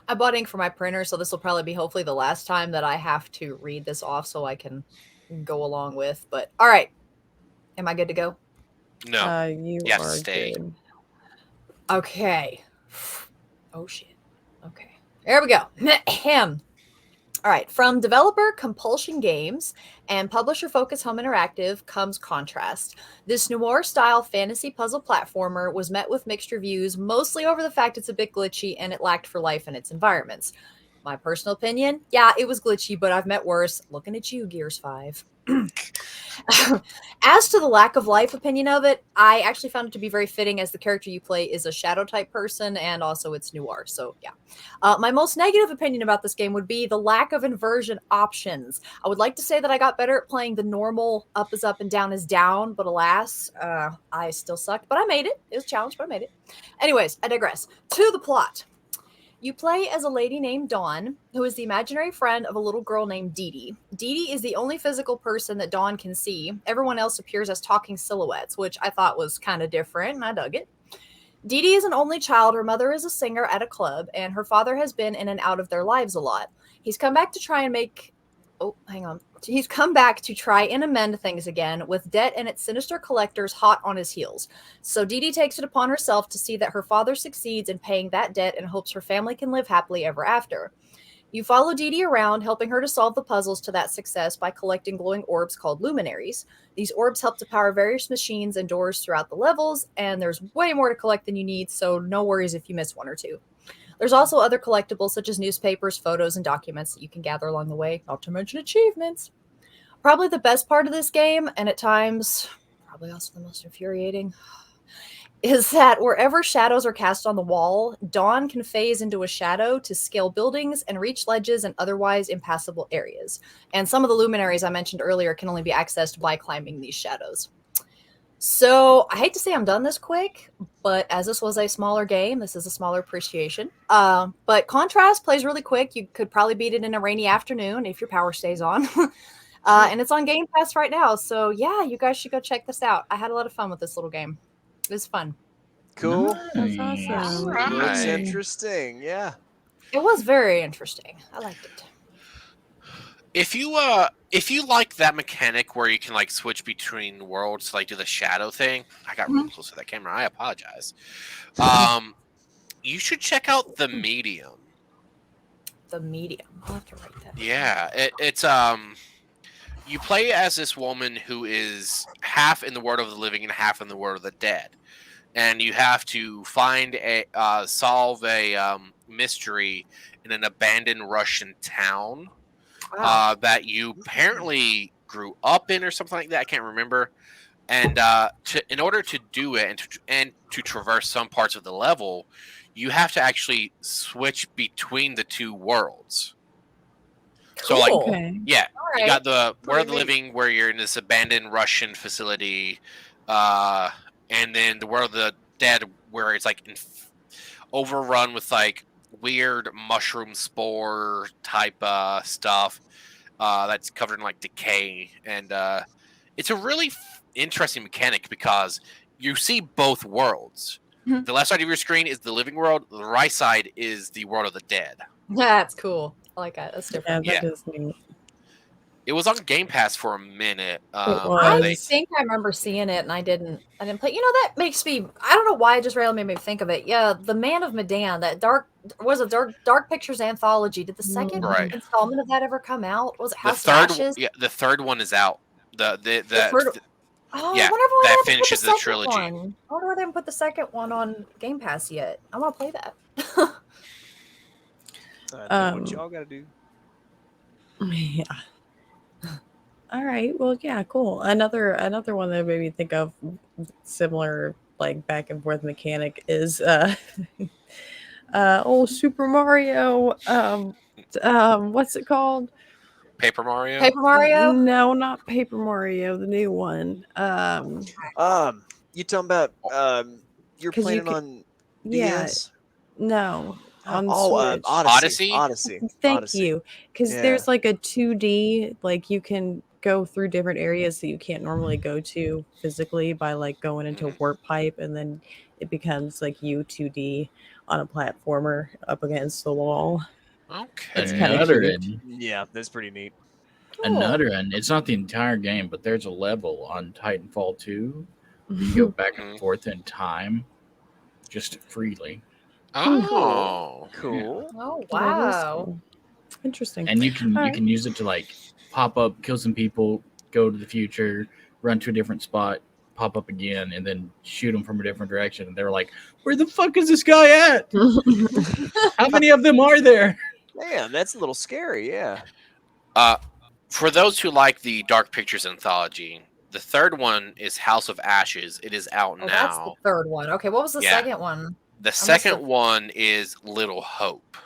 I bought ink for my printer, so this will probably be hopefully the last time that I have to read this off so I can go along with. But all right. Am I good to go? No. You have are to stay. Good. Okay. Oh, shit. Okay. There we go. All right. From developer Compulsion Games and publisher Focus Home Interactive comes Contrast. This noir-style fantasy puzzle platformer was met with mixed reviews, mostly over the fact it's a bit glitchy and it lacked for life in its environments. My personal opinion, yeah, it was glitchy, but I've met worse. Looking at you, Gears 5. As to the lack of life opinion of it, I actually found it to be very fitting as the character you play is a shadow type person and also it's noir. So yeah, my most negative opinion about this game would be the lack of inversion options. I would like to say that I got better at playing the normal up is up and down is down, but alas, I still sucked, but I made it. It was a challenge, but I made it. Anyways, I digress. To the plot. You play as a lady named Dawn, who is the imaginary friend of a little girl named Dee Dee. Dee Dee is the only physical person that Dawn can see. Everyone else appears as talking silhouettes, which I thought was kind of different, and I dug it. Dee Dee is an only child. Her mother is a singer at a club, and her father has been in and out of their lives a lot. He's come back to try and make... Oh, hang on. He's come back to try and amend things again, with debt and its sinister collectors hot on his heels. So Dee Dee takes it upon herself to see that her father succeeds in paying that debt and hopes her family can live happily ever after. You follow Dee Dee around, helping her to solve the puzzles to that success by collecting glowing orbs called luminaries. These orbs help to power various machines and doors throughout the levels, and there's way more to collect than you need, so no worries if you miss one or two. There's also other collectibles such as newspapers, photos, and documents that you can gather along the way, not to mention achievements. Probably the best part of this game, and at times, probably also the most infuriating, is that wherever shadows are cast on the wall, Dawn can phase into a shadow to scale buildings and reach ledges and otherwise impassable areas. And some of the luminaries I mentioned earlier can only be accessed by climbing these shadows. So I hate to say I'm done this quick, but as this was a smaller game, this is a smaller appreciation. But Contrast plays really quick. You could probably beat it in a rainy afternoon if your power stays on. And it's on Game Pass right now. So yeah, you guys should go check this out. I had a lot of fun with this little game. It was fun. Cool. That's Nice. awesome. Right. Looks interesting. Yeah. It was very interesting. I liked it. If you like that mechanic where you can like switch between worlds to like do the shadow thing, I got really close to that camera. I apologize. You should check out The Medium. The Medium. I'll have to write that. Yeah, it's you play as this woman who is half in the world of the living and half in the world of the dead, and you have to find solve a mystery in an abandoned Russian town. Wow. That you apparently grew up in or something like that. I can't remember. And in order to do it and to traverse some parts of the level, you have to actually switch between the two worlds. So, like, Okay. yeah, All you got the Pretty world of the neat. living where you're in this abandoned Russian facility, and then the world of the dead where it's like overrun with like weird mushroom spore type stuff that's covered in like decay, and it's a really interesting mechanic because you see both worlds. Mhm. The left side of your screen is the living world, the right side is the world of the dead. That's cool. I like that. That's Yeah, different. that is neat. It was on Game Pass for a minute. was. I think I remember seeing it and I didn't play. You know, that makes me, I don't know why it just randomly made me think of it. Yeah, The Man of Medan, that Dark Pictures anthology. Did the second Right. installment of that ever come out? Was it The House of third, Ashes? yeah, the third one is out. The third- Oh, yeah, I wonder why that they haven't put finishes the second trilogy. one. I wonder why they haven't put the second one on Game Pass yet. I want to play that. I know what y'all got to do. Yeah. All right. Well, yeah, cool. Another one that made me think of similar, like back and forth mechanic is old Super Mario. What's it called? Paper Mario. Paper Mario? No, not Paper Mario. The new one. You talking about you're 'Cause you playing could- on yeah. DS? No, on Switch. Odyssey. Thank Odyssey. you. Because Yeah. there's like a 2D, like you can go through different areas that you can't normally go to physically by like going into warp pipe, and then it becomes like you 2D on a platformer up against the wall. Okay. It's kind of Another cute. one. Yeah, that's pretty neat. Another one. It's not the entire game, but there's a level on Titanfall 2. You go back and forth in time, just freely. Oh. Cool. Oh, Oh, that is wow. cool. Interesting. And you can Alright. use it to like pop up, kill some people, go to the future, run to a different spot, pop up again, and then shoot them from a different direction. And they're like, "Where the fuck is this guy at? How many of them are there?" Man, that's a little scary. Yeah. For those who like the Dark Pictures anthology, the third one is House of Ashes. It is out Oh, that's the now. third one. Okay, what was the Yeah. second one? The must second have- one is Little Hope.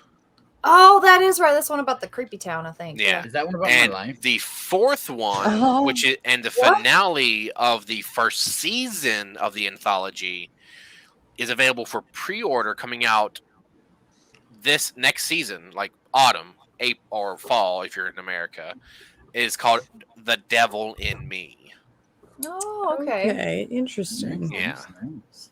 Oh, that is right. That's one about the creepy town, I think. Yeah. Is that one about And my life? the fourth one, Oh. which is and the What? finale of the first season of the anthology, is available for pre-order coming out this next season, like autumn, April or fall if you're in America. It is called The Devil in Me. Oh, okay. Okay, interesting. Yeah. Nice.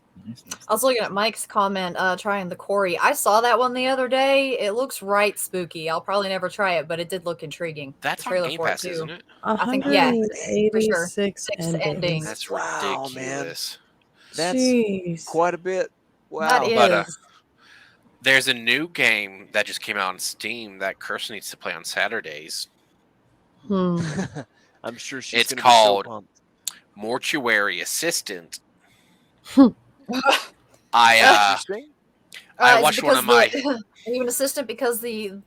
I was looking at Mike's comment, trying the Corey. I saw that one the other day. It looks right spooky. I'll probably never try it, but it did look intriguing. That's The on trailer Game for it, Pass, too. isn't it? I think, yeah, for sure. 186 Six endings. endings. That's Wow, man. ridiculous. That's Jeez. quite a bit. Wow. That is. But, there's a new game that just came out on Steam that Kirsten needs to play on Saturdays. Hmm. I'm sure she's It's gonna called- be so pumped. Mortuary Assistant. Hmm. Interesting. I is it watched one of because my. Are you an assistant because the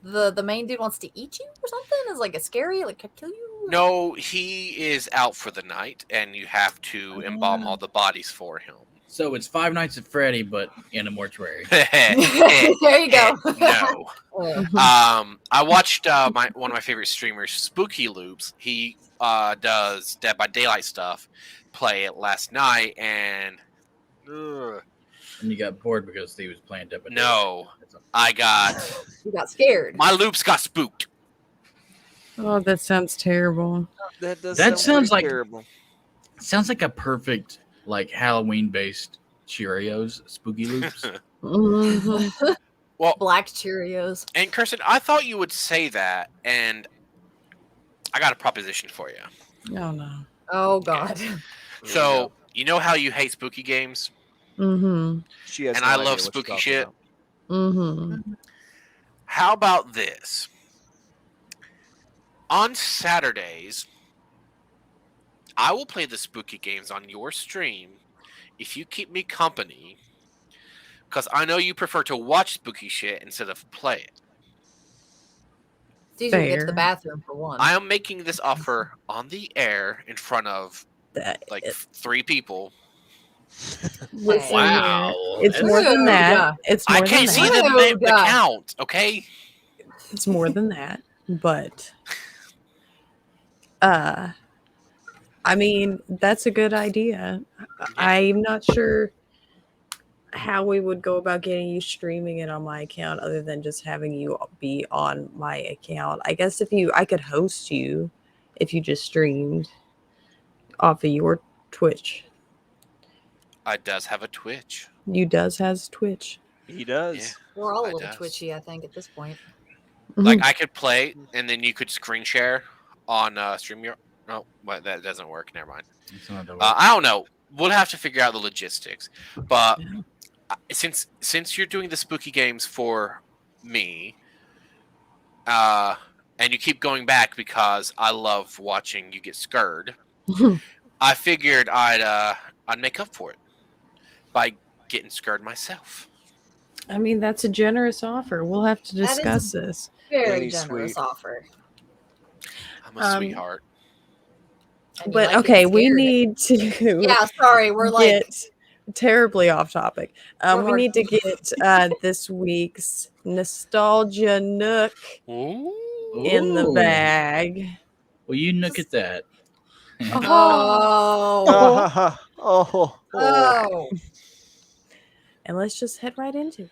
main dude wants to eat you or something? Is like a scary, like kill you? No, he is out for the night, and you have to embalm all the bodies for him. So it's Five Nights at Freddy, but in a mortuary. There you go. No. I watched one of my favorite streamers, Spooky Loops. He does Dead by Daylight stuff. Play it last night, and And you got bored because he was playing Dead by Daylight. no, You got scared. My loops got spooked. Oh, that sounds terrible. That sounds like terrible. Sounds like a perfect Halloween-based Cheerios, Spooky Loops. Mhm. Well, Black Cheerios. and Kirsten, I thought you would say that, and I got a proposition for you. Oh no. Oh God. So you know how you hate spooky games, Mm-hmm. She has and no I idea love what you're spooky talking shit. about. Mm-hmm. How about this? On Saturdays, I will play the spooky games on your stream if you keep me company, because I know you prefer to watch spooky shit instead of play it. It's easier to get to the Fair. bathroom for one. I am making this offer on the air in front of That like 3 people. listen, Wow. it's more than that. It's more I than can't that. see the count, okay? It's more than that, but I mean, that's a good idea. I'm not sure how we would go about getting you streaming it on my account other than just having you be on my account. I guess I could host you if you just streamed off of your Twitch. I does have a Twitch. You does has Twitch. He does. Yeah. We're all a I little does. twitchy, I think, at this point. Like I could play, and then you could screen share on StreamYard. Oh, but that doesn't work. Never mind. I don't know. We'll have to figure out the logistics. But since you're doing the spooky games for me, and you keep going back because I love watching you get scared, I figured I'd make up for it by getting scared myself. I mean, that's a generous offer. We'll have to discuss this. Very generous offer. I'm a sweetheart. But okay, we need to. Yeah, sorry, we're like terribly off topic. We need to get this week's nostalgia nook in the bag. Well, you look at that. Oh. And let's just head right into it.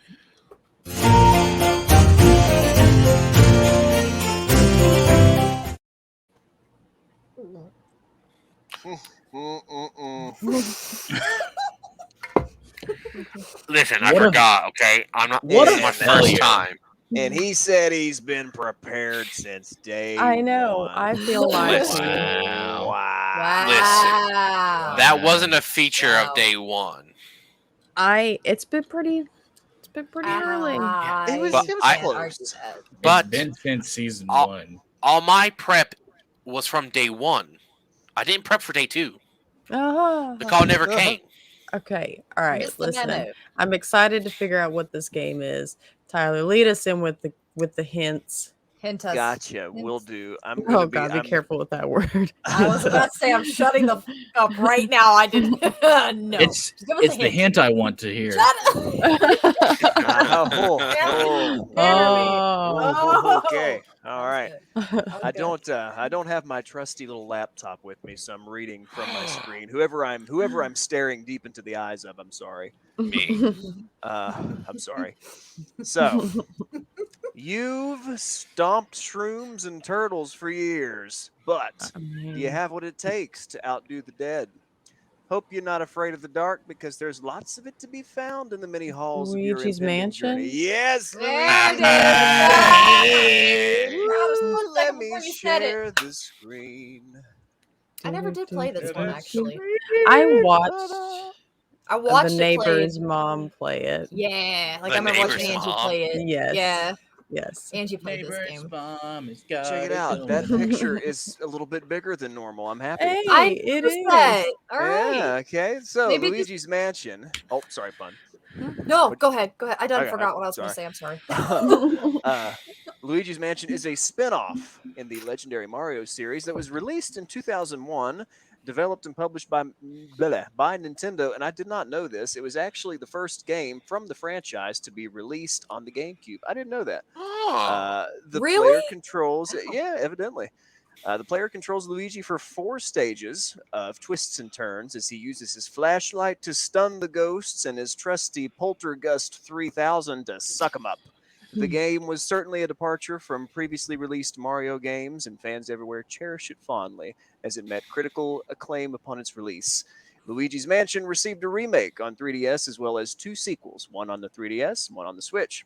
Listen, I forgot. Okay, I'm not. This is my first time. And he said he's been prepared since day I know. one. I feel like Wow. Listen, that wasn't a feature of day one. It's been pretty early. It was close. But it's been since season 1. All my prep was from day 1. I didn't prep for day 2. The call never came. Okay. All right. Listen, I'm excited to figure out what this game is. Tyler, lead us in with the hints. Hint us. Gotcha. Will do. Be careful with that word. I was about to say I'm shutting the up right now. I didn't. No. It's the hint I want to hear. Shut up. Okay. All right. I don't have my trusty little laptop with me, so I'm reading from my screen. Whoever I'm staring deep into the eyes of, I'm sorry. Me. I'm sorry. So, you've stomped shrooms and turtles for years, but you have what it takes to outdo the dead. Hope you're not afraid of the dark, because there's lots of it to be found in the many halls of your Luigi's impending Mansion? journey. Yes, Let me share the screen. I never did play this one, actually. I watched the it neighbor's played. mom play it. Yeah, like I remember watching Angie play it. Yes. Yeah. Yes. Angie played this game. Check it out. That picture is a little bit bigger than normal. I'm happy. Hey, it is. That. All right. Yeah, okay. So Maybe Luigi's Mansion. Oh, sorry, pun. No, go ahead. Go ahead. I done Okay, forgot what I was going to say. I'm sorry. Luigi's Mansion is a spin-off in the legendary Mario series that was released in 2001, developed and published by Nintendo, and I did not know this. It was actually the first game from the franchise to be released on the GameCube. I didn't know that. Oh. The Really? player controls, yeah, evidently. The player controls Luigi for 4 stages of twists and turns as he uses his flashlight to stun the ghosts and his trusty Poltergust 3000 to suck them up. The game was certainly a departure from previously released Mario games, and fans everywhere cherish it fondly as it met critical acclaim upon its release. Luigi's Mansion received a remake on 3DS as well as 2 sequels, one on the 3DS, one on the Switch.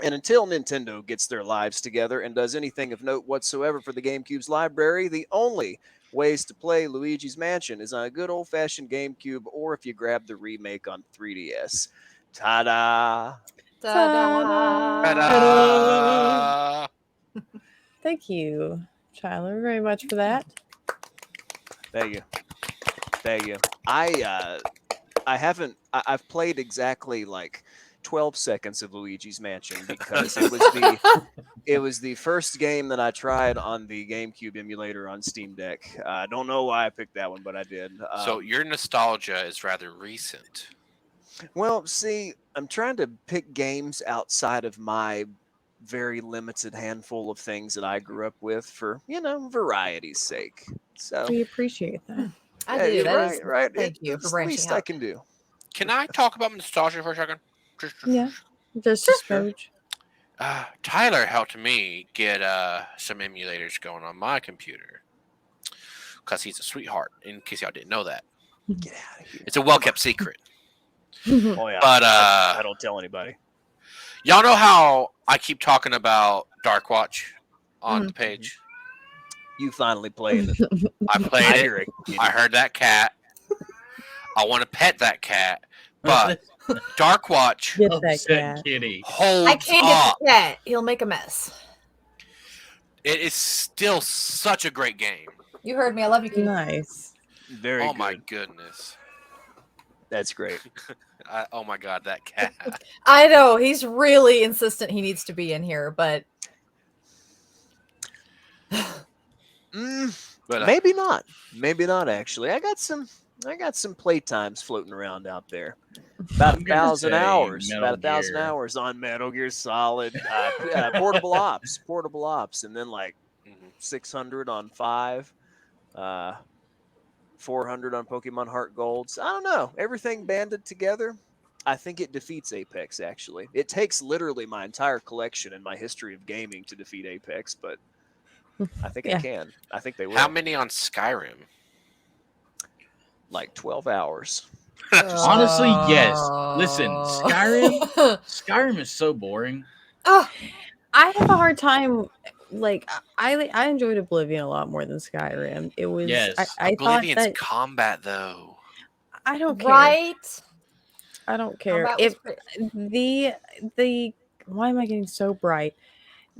And until Nintendo gets their lives together and does anything of note whatsoever for the GameCube's library, the only ways to play Luigi's Mansion is on a good old-fashioned GameCube or if you grab the remake on 3DS. Ta-da! Ta-da! Ta-da! Thank you, Tyler, very much for that. Thank you. Thank you. I've played exactly like 12 seconds of Luigi's Mansion because it was the first game that I tried on the GameCube emulator on Steam Deck. I don't know why I picked that one, but I did. So your nostalgia is rather recent. Well, see, I'm trying to pick games outside of my very limited handful of things that I grew up with for, variety's sake. So We appreciate that. I do. Right. Thank you for It's the branching least out. I can do. Can I talk about nostalgia for a second? Yeah, just a smooch. Tyler helped me get some emulators going on my computer because he's a sweetheart. In case y'all didn't know that, Get out of here. it's a well-kept secret. Oh yeah, But I don't tell anybody. y'all know how I keep talking about Dark Watch on the page. You finally played it. I played it. hear it. I heard that cat. I want to pet that cat, but Dark Watch Get that Upset cat. kitty. holds I can't up. get the cat. He'll make a mess. It is still such a great game. You heard me. I love you, Keith. Nice. Very Oh good. my goodness. That's great. Oh my god, that cat. I know. He's really insistent he needs to be in here, but But Maybe not. Maybe not. Actually, I got some play times floating around out there. About I'm 1,000 gonna say hours. Metal About 1,000 Gear. hours on Metal Gear Solid. Portable Ops, and then like 600 on 5. 400 on Pokemon Heart Gold. So I don't know. Everything banded together, I think it defeats Apex, actually. It takes literally my entire collection and my history of gaming to defeat Apex, but I think it can. I think they will. how many on Skyrim? Like 12 hours. Honestly, yes. Listen, Skyrim is so boring. Oh, I have a hard time. Like I enjoyed Oblivion a lot more than Skyrim. It was Yes. I thought Oblivion's that combat though. I don't care. right. I don't care. Combat was If great. the why am I getting so bright?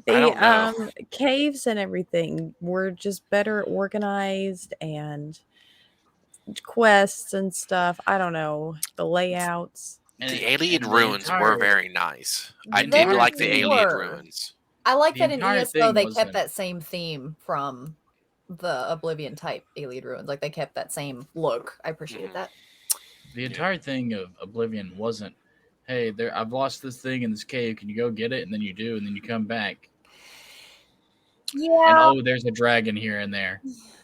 I don't know. The caves and everything were just better organized and quests and stuff. I don't know. The layouts. And The it- Alien and the ruins were entire- very nice. I They did like the Alien were. ruins. I like The that in entire ESO thing they wasn't- kept that same theme from the Oblivion type Alien Ruins. Like they kept that same look. I appreciated that. The entire thing of Oblivion wasn't, hey, there I've lost this thing in this cave. Can you go get it? And then you do, and then you come back. And Yeah. oh, there's a dragon here and there.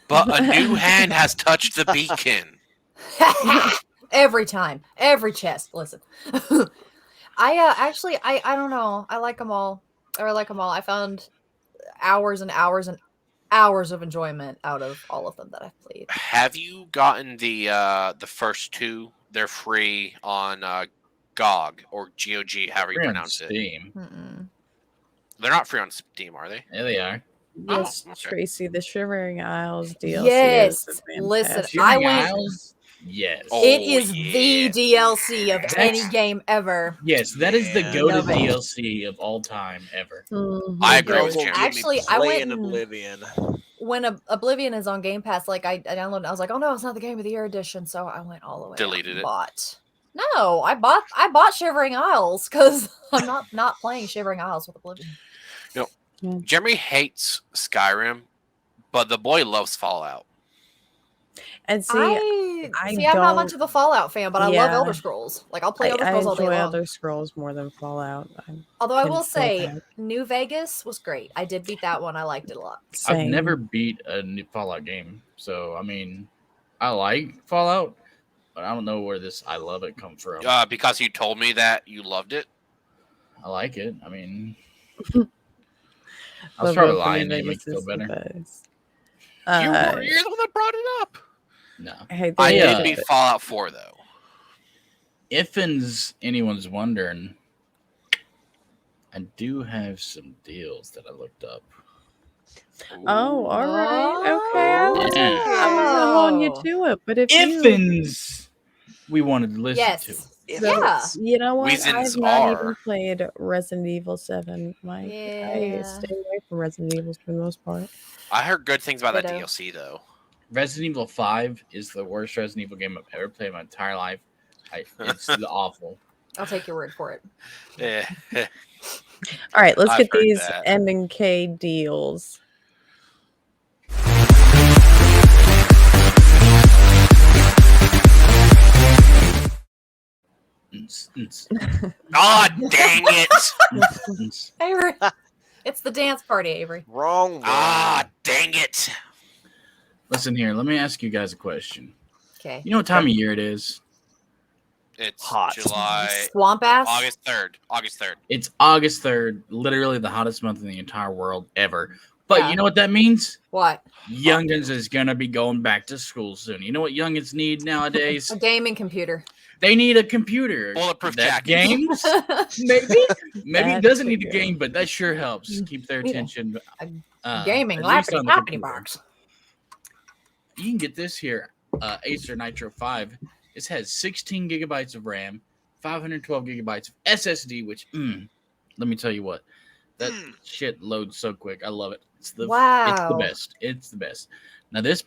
But a new hand has touched the beacon. Every time, every chest. Listen, I don't know. I like them all. Or I like them all. I found hours and hours and hours of enjoyment out of all of them that I've played. Have you gotten the first two? They're free on GOG or GOG, however you Free on pronounce it. Steam. Mm-mm. They're not free on Steam, are they? There they are. Yes, okay. Tracy, the Shivering Isles DLC. Yes, is listen, fantastic. I Shivering went- Isles? Yes. Oh, It is yeah. the DLC of any That's- game ever. Yes, that is the Yeah. goated Love it. DLC of all time ever. Mhm. I agree with Don't Jim. get me Actually, I playing went and- Oblivion. When Oblivion is on Game Pass, like I downloaded, it, I was like, oh no, it's not the Game of the Year edition, so I went all the way, out Deleted and it. bought No, I bought Shivering Isles because I'm not playing Shivering Isles with Oblivion. Jeremy hates Skyrim, but the boy loves Fallout. And I'm not much of a Fallout fan, but I love Elder Scrolls. Like I'll play Elder Scrolls all day long. I enjoy Elder Scrolls more than Fallout. Although I will say, New Vegas was great. I did beat that one. I liked it a lot. I've never beat a new Fallout game, so I mean, I like Fallout, but I don't know where this "I love it" comes from. Because you told me that you loved it. I like it. I mean, I was probably lying to make you feel better. You're the one that brought it up. No, I did beat Fallout 4 though. If anyone's wondering, I do have some deals that I looked up. Oh, all right. Okay. I wasn't holding you to it, but if we wanted to listen to. Yeah. You know what? I've not even played Resident Evil 7. I stay away from Resident Evil for the most part. I heard good things about that DLC though. Resident Evil 5 is the worst Resident Evil game I've ever played in my entire life. It's awful. I'll take your word for it. Yeah. All right, let's get these M&K deals. God dang it! Avery, it's the dance party, Avery. Wrong. Dang it! Listen here, let me ask you guys a question. Okay. You know what time of year it is? It's hot. July. Swamp ass. August 3rd. It's August 3rd, literally the hottest month in the entire world ever. But you know what that means? What? Youngins is going to be going back to school soon. You know what youngins need nowadays? A gaming computer. They need a computer. Bulletproof jacket. Games? Maybe it doesn't need a game, but that sure helps keep their attention. Gaming lappity box. You can get this here, Acer Nitro 5. This has 16 gigabytes of RAM, 512 gigabytes of SSD, which, let me tell you what, that shit loads so quick. I love it. It's the best. It's the best. Now this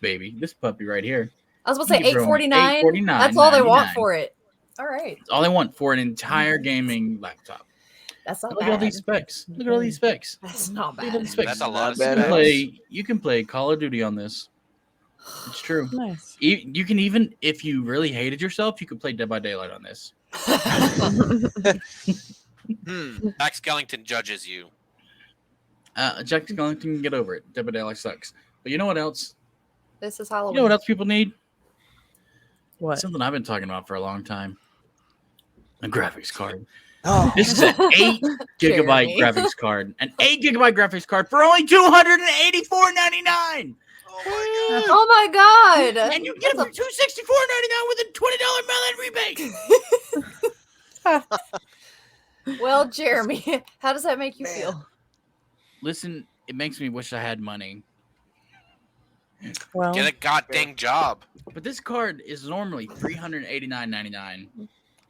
puppy right here. I was going to say $849. That's all they want for it. All right. That's all they want for an entire gaming laptop. That's not Look bad. at all these specs. Look at all these specs. That's not bad. That's a lot of specs. You can play Call of Duty on this. It's true. Nice. You can even, if you really hated yourself, you could play Dead by Daylight on this. Jack Skellington judges you. Jack Skellington can get over it. Dead by Daylight sucks. But you know what else? This is Halloween. You know what else people need? What? Something I've been talking about for a long time. A graphics card. Oh. This is an 8 gigabyte graphics card. An 8 gigabyte graphics card for only $284.99. Oh my god! And you get it for $264.99 with a $20 mail-in rebate. Well, Jeremy, how does that make you feel? Listen, it makes me wish I had money. Well, get a goddamn job. But this card is normally $389.99.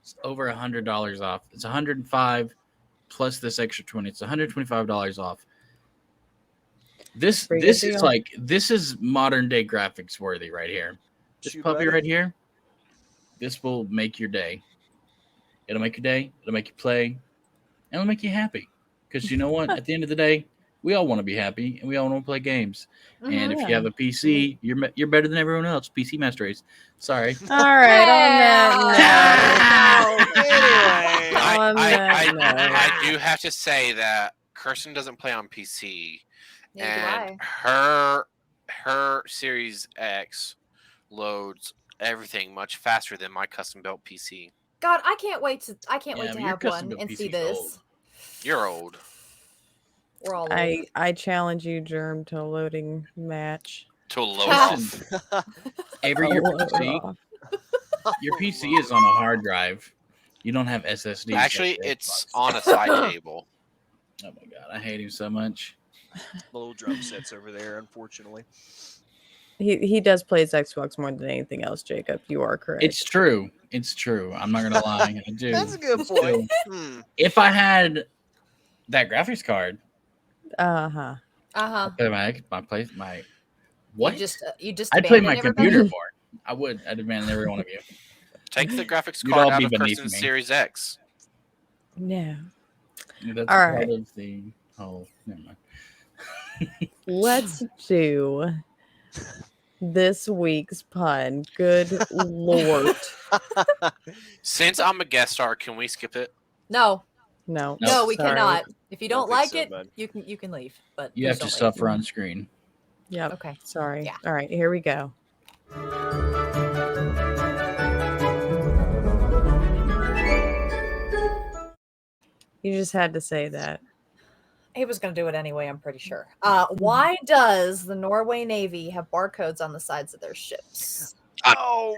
It's over $100 off. It's $105 plus this extra 20. It's $125 off. This is modern day graphics worthy right here. This puppy right here, this will make your day. It'll make your day. It'll make you play. And it'll make you happy. Because you know what? At the end of the day, we all want to be happy and we all want to play games. And if you have a PC, you're better than everyone else. PC Master Race. Sorry. All right. I do have to say that Kirsten doesn't play on PC. And her Series X loads everything much faster than my custom built PC. God, I can't wait to have one and see this. Old. You're old. We're all old. I challenge you, Germ, to a loading match. To a load off. Avery, your PC is on a hard drive. You don't have SSD. Actually, it's on a side table. Oh my god, I hate him so much. Little drum sets over there, unfortunately. He does play his Xbox more than anything else, Jacob. You are correct. It's true. I'm not gonna lie. I do. That's a good point. If I had that graphics card, I what? You just I'd play my computer more. I would. I demand every one of you. Take the graphics You'd card all out be of beneath Kirsten's me. Series X. No. That's All part right. of the whole. Never mind. Let's do this week's pun. Good Lord. Since I'm a guest star, can we skip it? No, No. no, we sorry. cannot. If you Don't don't think like so, it, bud. you can leave. But You please have to don't leave. suffer on screen. Yep. Okay. Sorry. Yeah. All right, here we go. You just had to say that. He was going to do it anyway, I'm pretty sure. Why does the Norway Navy have barcodes on the sides of their ships? Oh,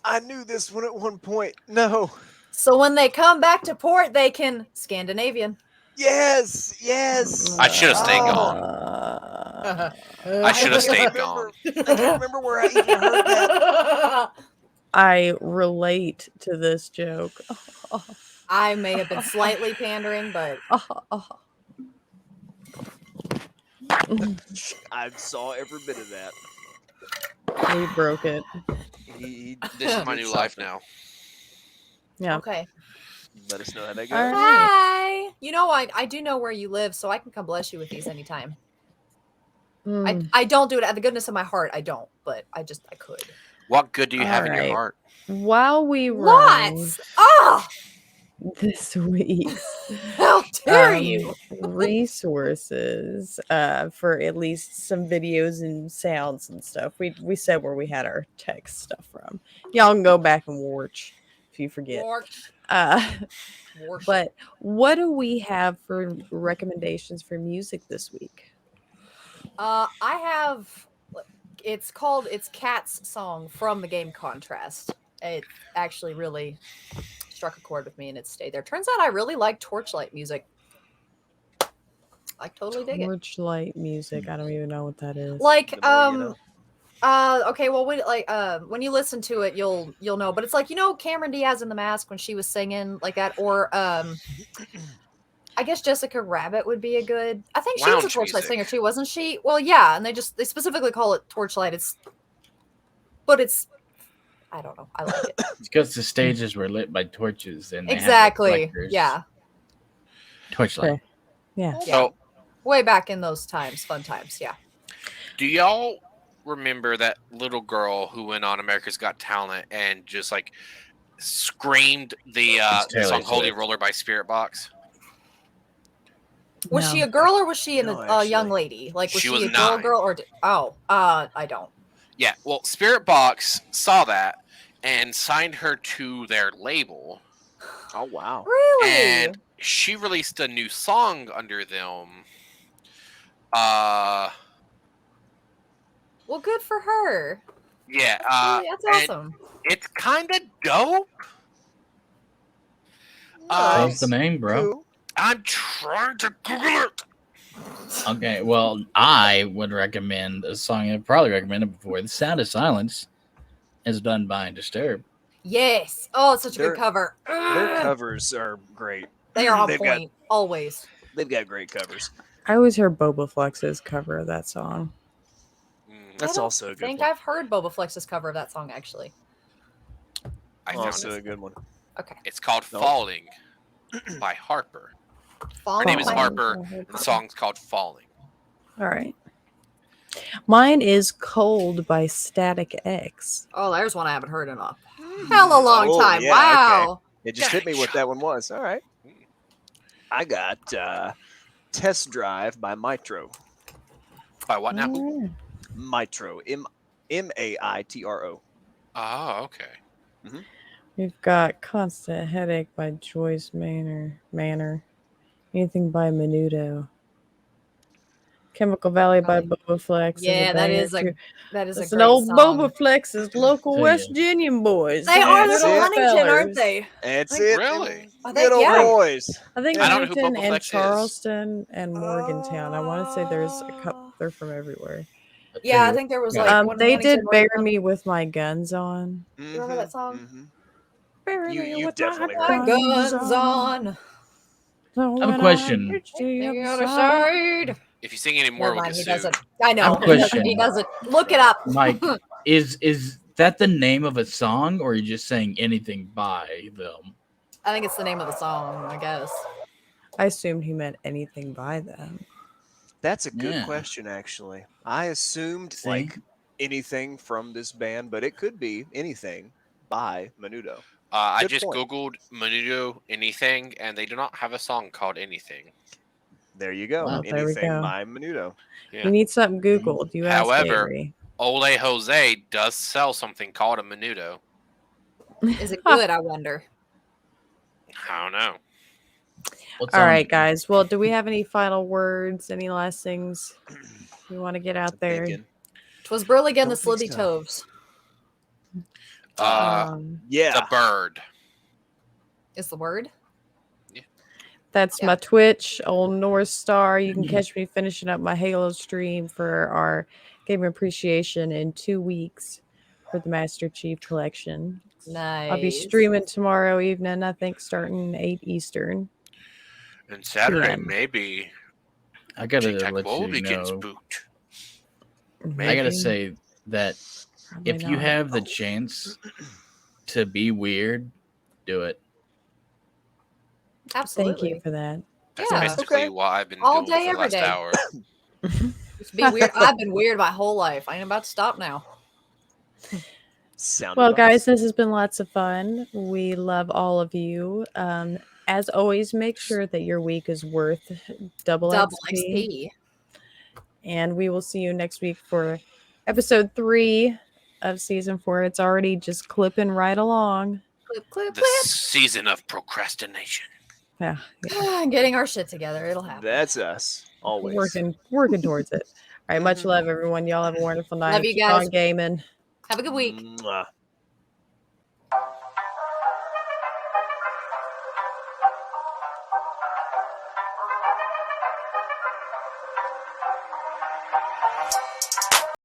I knew this one at one point. No. So when they come back to port, they can Scandinavian. Yes. I should have stayed gone. I should have stayed gone. I can't remember where I even heard that. I relate to this joke. I may have been slightly pandering, but I saw every bit of that. We broke it. He This is my did new life something. now. Yeah. okay. Let us know how that goes. All right. Hi. You know, I do know where you live, so I can come bless you with these anytime. Mm. I don't do it out of the goodness of my heart. I don't, but I could. What good do you have in your Alright. heart? While we run Lots. Oh, this week's how dare you? resources for at least some videos and sounds and stuff. We said where we had our text stuff from. Y'all can go back and watch if you forget. But what do we have for recommendations for music this week? I have. It's Cat's song from the game Contrast. It actually really struck a chord with me, and it stayed there. Turns out I really like Torchlight music. I totally dig it. Torchlight music. I don't even know what that is. Like The more you know. okay, well when you listen to it you'll know, but it's like, you know, Cameron Diaz in The Mask when she was singing like that, or I guess Jessica Rabbit would be a good. I think she was a Lounge Torchlight music. singer too, wasn't she? Well, yeah, and they specifically call it Torchlight. But it's I don't know. I like it. It's because the stages were lit by torches and they had Exactly. reflectors. Yeah. Torchlight. Okay. Yeah. So, Way back in those times, fun times. Yeah. do y'all remember that little girl who went on America's Got Talent and just like screamed the Taylor song "Holy Swift. Roller" by Spirit Box? Was No. she a girl or was she No, a young actually. lady? Like was She she, was a girl 9. girl or I don't. Yeah, well, Spirit Box saw that and signed her to their label, Oh wow. Really? and she released a new song under them. Well, good for her. Yeah, That's and awesome. it's kind of dope. What's the name, bro? I'm trying to Google it. Okay, well, I would recommend a song I've probably recommended before. The Sound of Silence is done by Disturbed. Yes. Oh, it's such a Their- good cover. Their covers are great. They are on They've got- point always. They've got great covers. I always hear Boba Flex's cover of that song. That's I also a don't good think one. I've heard Boba Flex's cover of that song actually. I found Also it. a good one. Okay. It's called Nope. "Falling" by Harper. Her name is Falling. Harper. The song's called "Falling." All right. Mine is Cold by Static X. Oh, there's one I haven't heard in a hell a long Oh, time. yeah, Wow. It just hit me what that one was. All right. I got Test Drive by Mitro. By what now? Oh, Mitro. Maitro. Oh, okay. we've got Constant Headache by Joyce Manor. Anything by Menudo. Chemical Valley by Boba Flex. Yeah, that is a a It's great an old song. Boba Flex's local Tell West ya. Virginian boys. They are. They're That's from it. Huntington, aren't they? That's Think- it. Really? I Good think, old yeah. boys. I think I don't know who Huntington Boba and Flex is. Charleston and Morgantown. I want to say there's a couple. They're from everywhere. Yeah, I think there was like one They Huntington, did one Bury from- Me with My Guns On. remember that song? Mhm. Bury You- me you've with definitely my heard My guns guns on. So I have a when question. reach the The other other side- side. If you sing any more, Never we'll mind, get he sued. doesn't. I know. I have a question. He doesn't. Look it up. Mike, is that the name of a song, or are you just saying anything by them? I think it's the name of the song, I guess. I assumed he meant anything by them. That's a good Yeah. question, actually. I assumed See? like anything from this band, but it could be anything by Menudo. I Good just point. Googled Menudo Anything, and they do not have a song called Anything. There you go. Wow. Well, there we Anything go. by Menudo. Yeah. You need something Googled. You ask However, Avery. Ole Jose does sell something called a Menudo. Is it good, I wonder? I don't know. What's All on right, it? guys. Well, do we have any final words? Any last things we want to get out there? Thinking. 'Twas Burley and the Don't think Slithy so. Toves. Yeah. The bird. Is the word? That's Yeah. my Twitch, old North Star. You can catch me finishing up my Halo stream for our Game Appreciation in 2 weeks for the Master Chief Collection. Nice. I'll be streaming tomorrow evening, I think, starting 8 Eastern. And Saturday, PM. maybe I gotta Tic Tac let will be you getting know. spooked. I Maybe. gotta say that Probably if you not. have the chance to be weird, do it. Absolutely. Thank you for that. That's Yeah. basically Okay. what I've been All doing day, for the every last day. hour. Just be weird. I've been weird my whole life. I ain't about to stop now. Sound Well, advice. guys, this has been lots of fun. We love all of you. As always, make sure that your week is worth double XP. XP. And we will see you next week for episode 3 of season 4. It's already just clipping right along. Clip, clip, The clip. season of procrastination. Yeah, Getting our shit together. It'll happen. That's us. Always. working towards it. All right, much Mhm. love, everyone. Y'all have a wonderful night. Love you Keep guys. on gaming. Have a good week. Mwah.